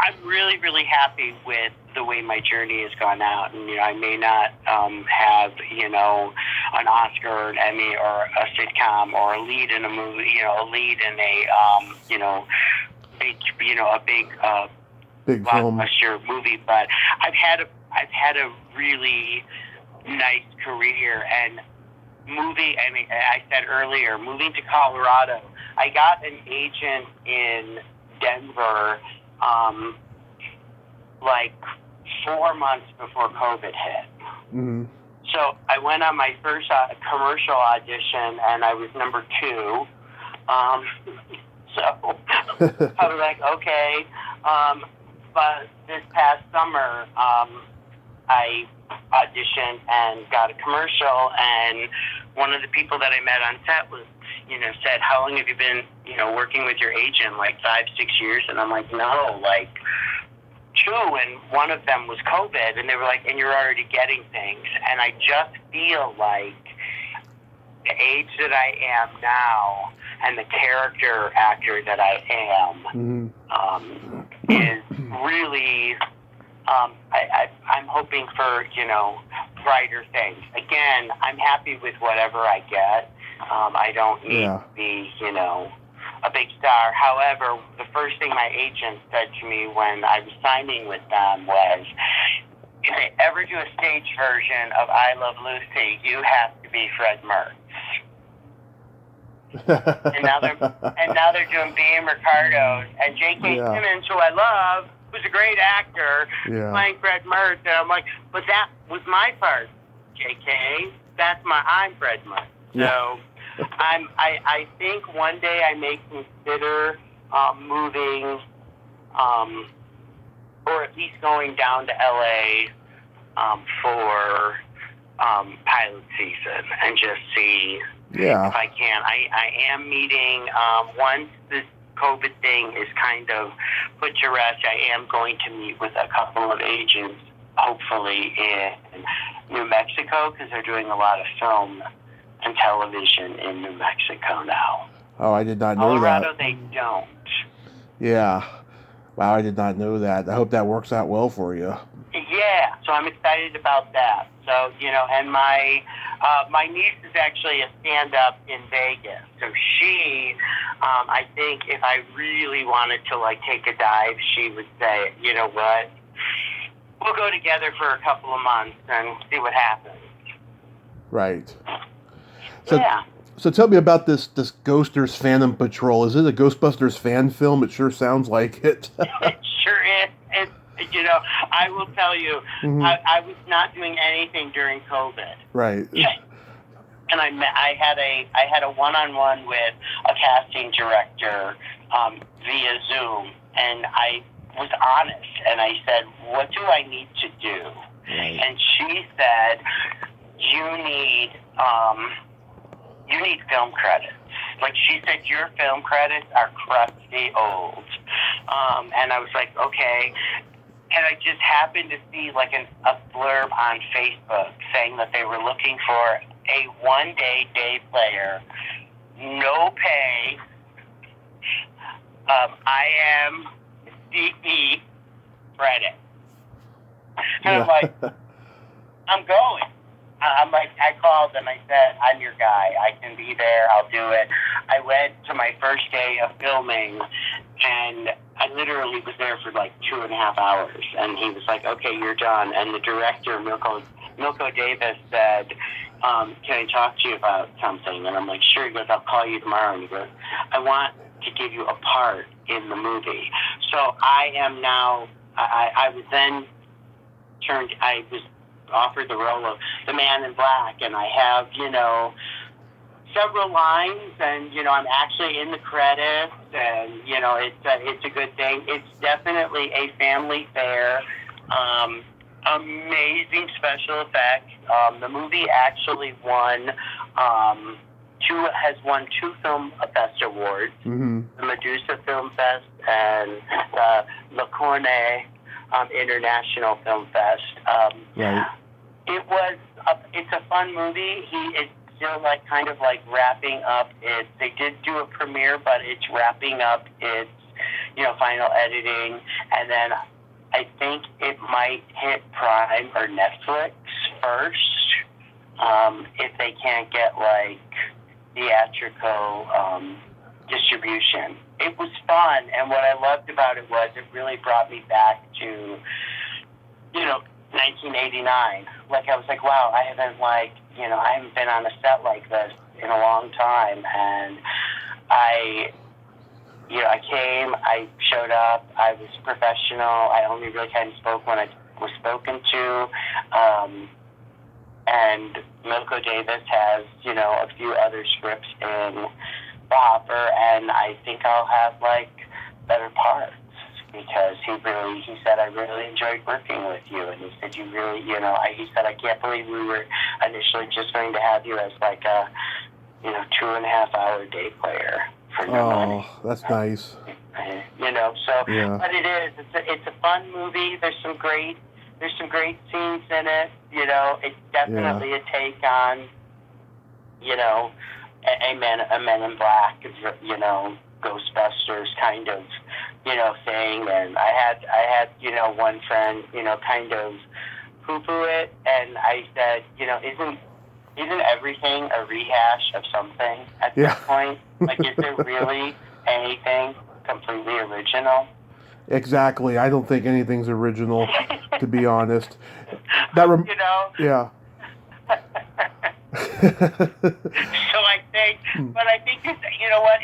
I'm really, really happy with the way my journey has gone out. And, I may not have, an Oscar or an Emmy or a sitcom or a lead in a movie, a lead in a, big blockbuster movie. But I've had a really nice career, and I said earlier, moving to Colorado, I got an agent in Denver, like 4 months before COVID hit. Mm-hmm. So I went on my first commercial audition, and I was number 2. So I was like, okay. But this past summer, I auditioned and got a commercial, and one of the people that I met on set was, said, how long have you been, working with your agent? Like 5-6 years? And I'm like, no, like 2, and one of them was COVID, and they were like, and you're already getting things. And I just feel like the age that I am now and the character actor that I am is really, I'm hoping for, brighter things. Again, I'm happy with whatever I get. I don't need to be, a big star. However, the first thing my agent said to me when I was signing with them was, if they ever do a stage version of I Love Lucy, you have to be Fred Mertz. and now they're doing B.M. Ricardo's, and J.K. Simmons, who I love, who's a great actor, playing Fred Mertz. And I'm like, but that was my part, J.K. I'm Fred Mertz. So I think one day I may consider moving, or at least going down to LA for pilot season and just see if I can. I am meeting, once this COVID thing is kind of put to rest, I am going to meet with a couple of agents, hopefully in New Mexico, because they're doing a lot of film and television in New Mexico now. Oh, I did not know Colorado, that. they don't. Yeah. Wow, I did not know that. I hope that works out well for you. Yeah, so I'm excited about that. So, and my niece is actually a stand-up in Vegas. So she, I think if I really wanted to, like, take a dive, she would say, you know what, we'll go together for a couple of months and see what happens. Right. So, Yeah. So tell me about this Ghosters Phantom Patrol. Is it a Ghostbusters fan film? It sure sounds like it. It sure is. I will tell you, Mm-hmm. I was not doing anything during COVID. Right. And I had a one-on-one with a casting director via Zoom, and I was honest, and I said, "What do I need to do?" Right. And she said, "You need film credits." Like, she said, "Your film credits are crusty old." And I was like, okay. And I just happened to see like a blurb on Facebook saying that they were looking for a one-day player, no pay, IMDb credit. And I'm like, I'm going. I called and I said, "I'm your guy. I can be there. I'll do it." I went to my first day of filming, and I literally was there for like 2.5 hours. And he was like, "Okay, you're done." And the director, Milko Davis, said, "Can I talk to you about something?" And I'm like, "Sure." He goes, "I'll call you tomorrow." And he goes, "I want to give you a part in the movie." So I am now. I was offered the role of the Man in Black, and I have, several lines, and, I'm actually in the credits, and, it's a good thing. It's definitely a family fare. Amazing special effects. The movie actually has won 2 Film Fest awards, mm-hmm. the Medusa Film Fest and the Le Cornet International Film Fest. Right. It's a fun movie. It's still kind of wrapping up its. They did do a premiere, but it's wrapping up its, final editing, and then I think it might hit Prime or Netflix first, if they can't get theatrical distribution. It was fun, and what I loved about it was it really brought me back to, 1989. I was like, wow, I haven't been on a set like this in a long time, and I came, I showed up, I was professional, I only really kind of spoke when I was spoken to, and Milko Davis has, a few other scripts in the hopper, and I think I'll have, better parts, because he said, "I really enjoyed working with you," and he said, "You really, he said, I can't believe we were initially just going to have you as a, 2.5 hour day player for no money." Oh, that's nice. Yeah. But it's a fun movie. There's some great scenes in it. It's definitely a take on, a Men in Black, Ghostbusters kind of, thing. And I had, one friend, kind of poo-poo it, and I said, isn't everything a rehash of something at this point? Is there really anything completely original? Exactly. I don't think anything's original, to be honest. Yeah. So I think, but I think it's, what,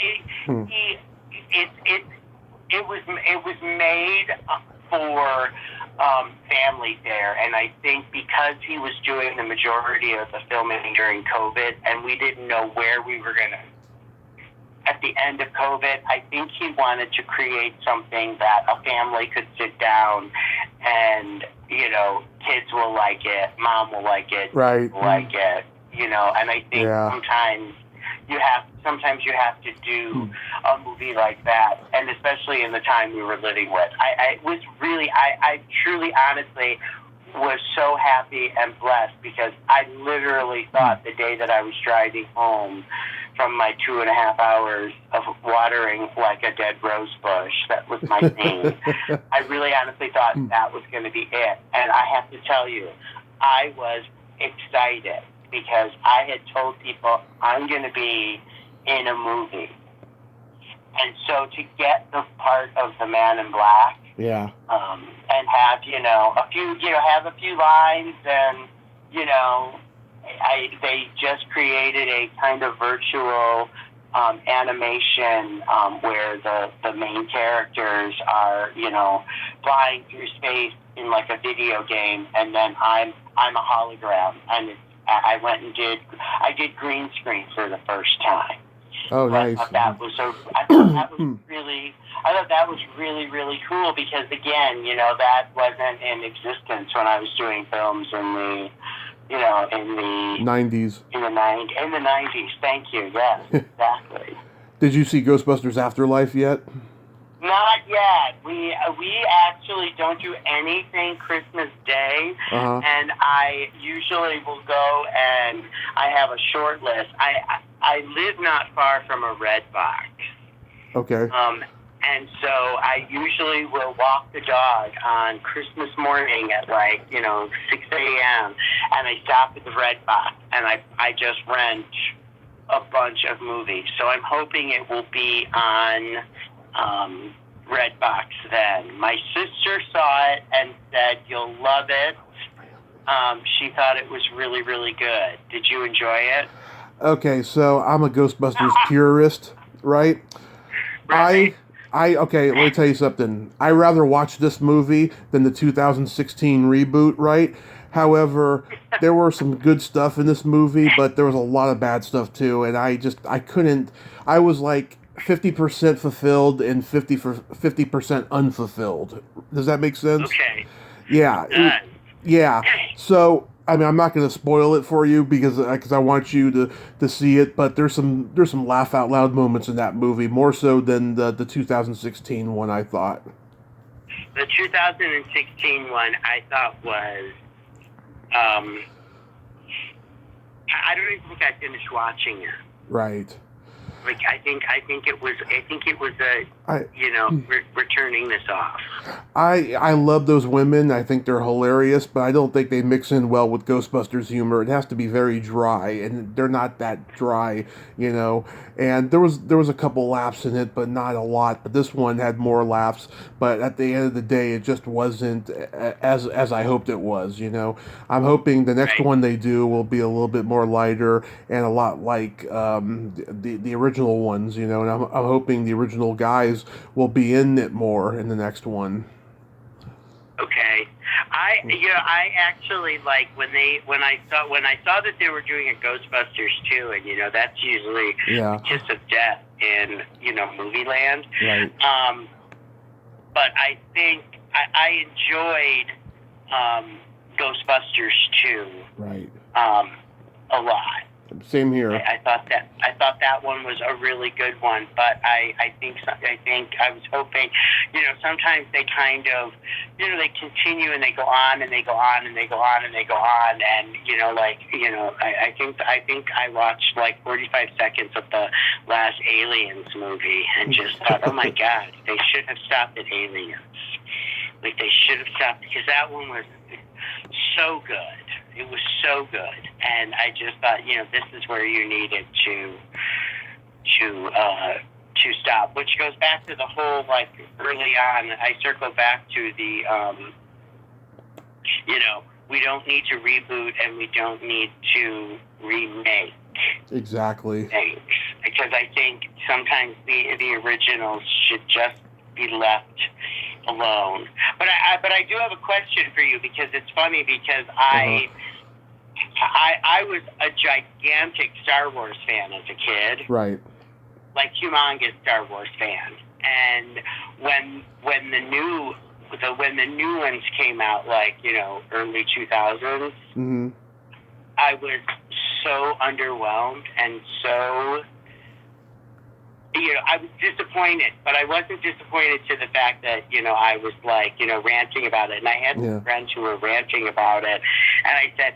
it was made for families there, and I think because he was doing the majority of the filming during COVID, and we didn't know where we were going to, at the end of COVID, I think he wanted to create something that a family could sit down and, kids will like it, mom will like it, right, like it, and I think sometimes you have to do a movie like that, and especially in the time we were living with. I truly, honestly was so happy and blessed, because I literally thought the day that I was driving home from my 2.5 hours of of watering like a dead rose bush. That was my thing. I really honestly thought that was going to be it. And I have to tell you, I was excited because I had told people I'm going to be in a movie. And so to get the part of the Man in Black, and have, have a few lines, and, they just created a kind of virtual animation where the main characters are, flying through space in like a video game, and then I'm a hologram, and I went and did green screen for the first time. Oh, nice. I thought that was really, really cool because, again, that wasn't in existence when I was doing films in the 90s. In the 90s, thank you, yes, exactly. Did you see Ghostbusters Afterlife yet? Not yet. We actually don't do anything Christmas Day, and I usually will go and I have a short list. I live not far from a Red Box. Okay. And so I usually will walk the dog on Christmas morning at 6 a.m. and I stop at the Red Box and I just rent a bunch of movies. So I'm hoping it will be on Redbox then. My sister saw it and said, "You'll love it." She thought it was really, really good. Did you enjoy it? Okay, so I'm a Ghostbusters purist, right? Right. Okay, let me tell you something. I rather watch this movie than the 2016 reboot, right? However, there were some good stuff in this movie, but there was a lot of bad stuff too, and I couldn't. I was like 50% fulfilled and 50% unfulfilled. Does that make sense? Okay. Yeah. Yeah. So, I mean, I'm not going to spoil it for you because I want you to see it, but there's some laugh out loud moments in that movie, more so than the 2016 one, I thought. The 2016 one I thought was I don't even think I finished watching it. Right. Like I think it was returning this off. I love those women. I think they're hilarious, but I don't think they mix in well with Ghostbusters humor. It has to be very dry, and they're not that dry, And there was a couple laughs in it, but not a lot. But this one had more laughs. But at the end of the day, it just wasn't as I hoped it was. I'm hoping the next one they do will be a little bit more lighter and a lot like the original ones. And I'm hoping the original guys will be in it more in the next one. Okay, I actually like when I saw that they were doing a Ghostbusters 2, and that's usually the kiss of death in movie land. Right. But I think I enjoyed Ghostbusters 2. Right. A lot. Same here. I thought that one was a really good one, but I think I was hoping, sometimes they kind of, they continue and they go on and they go on and they go on and they go on, and I think I watched like 45 seconds of the last Aliens movie and just thought, oh my God, they should have stopped at Aliens. Like they should have stopped, because that one was so good. It was so good, and I just thought, this is where you needed to stop. Which goes back to the whole, like, early on. I circle back to the, we don't need to reboot and we don't need to remake. Exactly. Things, because I think sometimes the originals should just be left alone. But I do have a question for you, because it's funny, because I was a gigantic Star Wars fan as a kid. Right. Like humongous Star Wars fan. And when the new ones came out, like, early 2000s, mm-hmm. I was so underwhelmed and so, I was disappointed, but I wasn't disappointed to the fact that, I was like, ranting about it. And I had some friends who were ranting about it. And I said,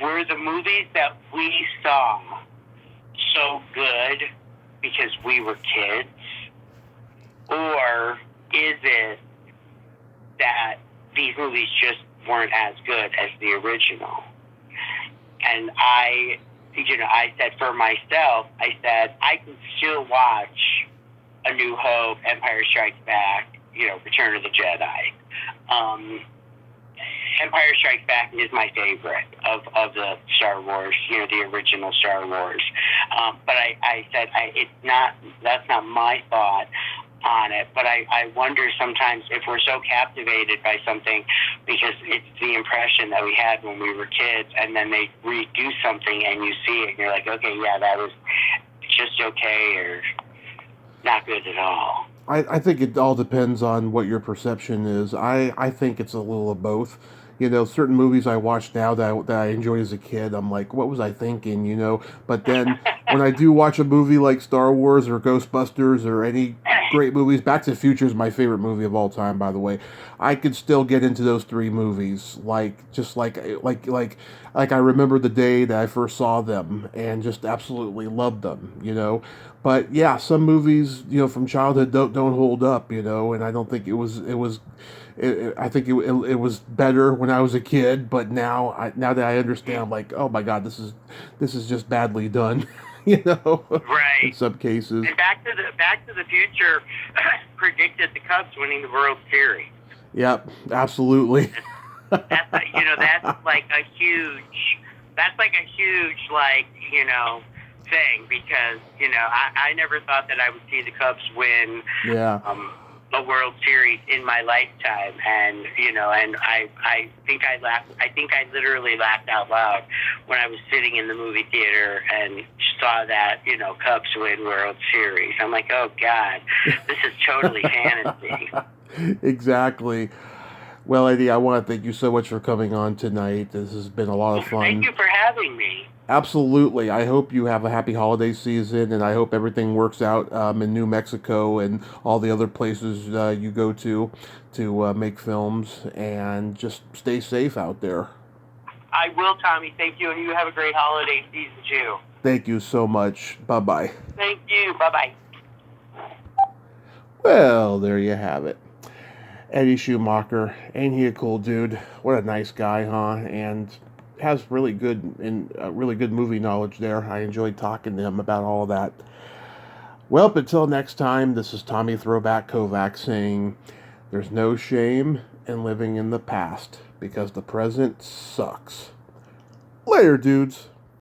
were the movies that we saw so good because we were kids? Or is it that these movies just weren't as good as the original? And I said for myself, I can still watch A New Hope, Empire Strikes Back, Return of the Jedi. Empire Strikes Back is my favorite of the Star Wars, the original Star Wars. But I said that's not my thought on it, but I wonder sometimes if we're so captivated by something because it's the impression that we had when we were kids, and then they redo something and you see it and you're like, okay, yeah, that was just okay or not good at all. I think it all depends on what your perception is. I think it's a little of both. Certain movies I watch now that I enjoyed as a kid, I'm like, what was I thinking, But then when I do watch a movie like Star Wars or Ghostbusters or any great movies, Back to the Future is my favorite movie of all time, by the way. I could still get into those three movies, like I remember the day that I first saw them and just absolutely loved them, But yeah, some movies, from childhood don't hold up, and I don't think it was. I think it was better when I was a kid, but now that I understand, I'm like, oh my God, this is just badly done, Right. In some cases. And Back to the Future predicted the Cubs winning the World Series. Yep, absolutely. That's like a huge thing because I never thought that I would see the Cubs win. Yeah. A World Series in my lifetime, and I think I laughed. I think I literally laughed out loud when I was sitting in the movie theater and saw that Cubs win World Series. I'm like, oh God, this is totally fantasy. Exactly. Well, Eddie, I want to thank you so much for coming on tonight. This has been a lot of fun. Thank you for having me. Absolutely. I hope you have a happy holiday season, and I hope everything works out in New Mexico and all the other places you go to make films, and just stay safe out there. I will, Tommy. Thank you, and you have a great holiday season, too. Thank you so much. Bye-bye. Thank you. Bye-bye. Well, there you have it. Eddie Schumacher. Ain't he a cool dude? What a nice guy, huh? And has really good movie knowledge there. I enjoyed talking to him about all that. Well, until next time, this is Tommy Throwback Kovac saying there's no shame in living in the past because the present sucks. Later, dudes.